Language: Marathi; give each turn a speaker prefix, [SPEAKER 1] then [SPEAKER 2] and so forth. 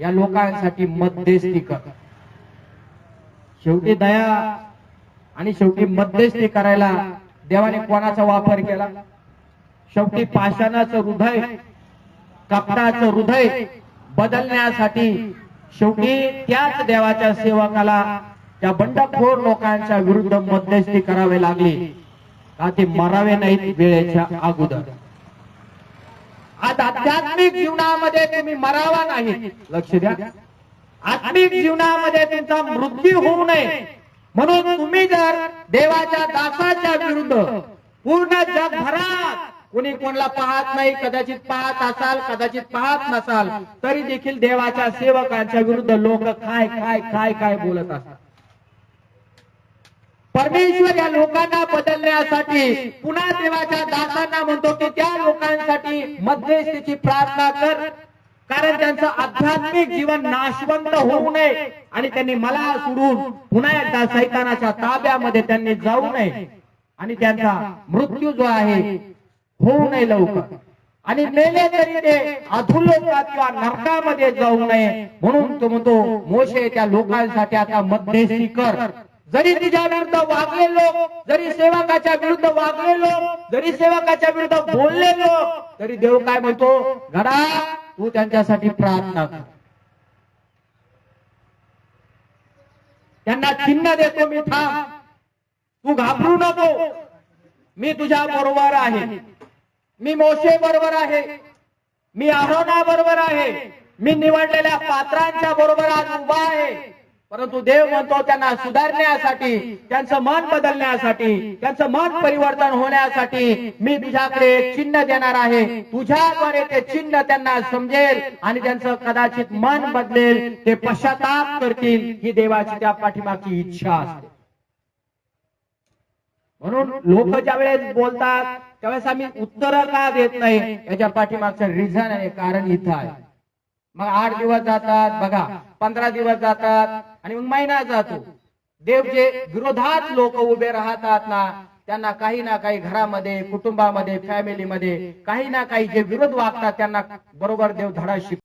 [SPEAKER 1] या लोकांसाठी मध्यस्थी कर। शेवटी दया आणि शेवटी मध्यस्थी करायला देवाने कोणाचा वापर केला? शेवटी पाषाणाचं हृदय, कपटाचं हृदय बदलण्यासाठी शेवटी त्याच देवाच्या सेवकाला त्या बंडखोर लोकांच्या विरुद्ध मध्यस्थी करावे लागली का ते मरावे नाहीत वेळेच्या अगोदर। आज आध्यात्मिक जीवनामध्ये तुम्ही मरावा नाही, लक्ष द्या। आत्मिक जीवनामध्ये तुमचा मृत्यू होऊ नये म्हणून तुम्ही जर देवाच्या दासाच्या विरुद्ध पूर्ण जगभरात कोणी कोणाला पाहत नाही, कदाचित पाहत असाल, कदाचित पाहत नसाल, तरी देखील देवाच्या सेवकांच्या विरुद्ध लोक काय काय काय काय बोलत असतात। परमेश्वर या लोकांना बदलण्यासाठी पुन्हा देवाच्या दासांना म्हणतो की त्या लोकांसाठी मध्यस्थीची प्रार्थना कर, कारण त्यांचं आध्यात्मिक जीवन नाशवंत होऊ नये आणि त्यांनी मला सोडून पुन्हा एकदा सैतानाच्या ताब्यामध्ये त्यांनी जाऊ नये आणि त्यांचा मृत्यू जो आहे होऊ नये लवकर, आणि मेले तरी ते अधोलोकात किंवा नरकामध्ये जाऊ नये म्हणून तो म्हणतो मोशे त्या लोकांसाठी आता मध्यस्थी कर। जरी तुझ्या विरुद्ध वागले लोक, जरी सेवकाच्या विरुद्ध वागले लोक, जरी सेवकाच्या विरुद्ध बोलले लोक, तरी देव काय म्हणतो, घडा तू त्यांच्यासाठी प्रार्थना कर। त्यांना चिन्ह देतो मी, थांब, तू घाबरू नको, मी तुझ्या बरोबर आहे, मी मोशे बरोबर आहे, मी आरोना बरोबर आहे, मी निवडलेल्या पात्रांच्या बरोबर आज उभा आहे। परंतु देव म्हणतो त्यांना सुधारण्यासाठी, त्यांचं मन बदलण्यासाठी, त्यांचं मन परिवर्तन होण्यासाठी मी तुझ्याकडे एक चिन्ह देणार आहे। तुझ्याद्वारे ते चिन्ह त्यांना समजेल आणि त्यांचं कदाचित मन बदलेल, ते पश्चाताप करतील, ही देवाची त्या पाठीमागची इच्छा असते। म्हणून लोक ज्या वेळेस बोलतात त्यावेळेस आम्ही उत्तर का देत नाही, याच्या पाठीमागचं रिझन आहे, कारण इथं आहे। मग 8 दिवस जातात बघा, 15 दिवस जातात आणि मग महिना जातो। देव जे विरोधात लोक उभे राहतात ना, त्यांना काही ना काही घरामध्ये, कुटुंबामध्ये, फॅमिलीमध्ये काही ना काही जे विरोध वागतात त्यांना बरोबर देव धडा शिकवतो।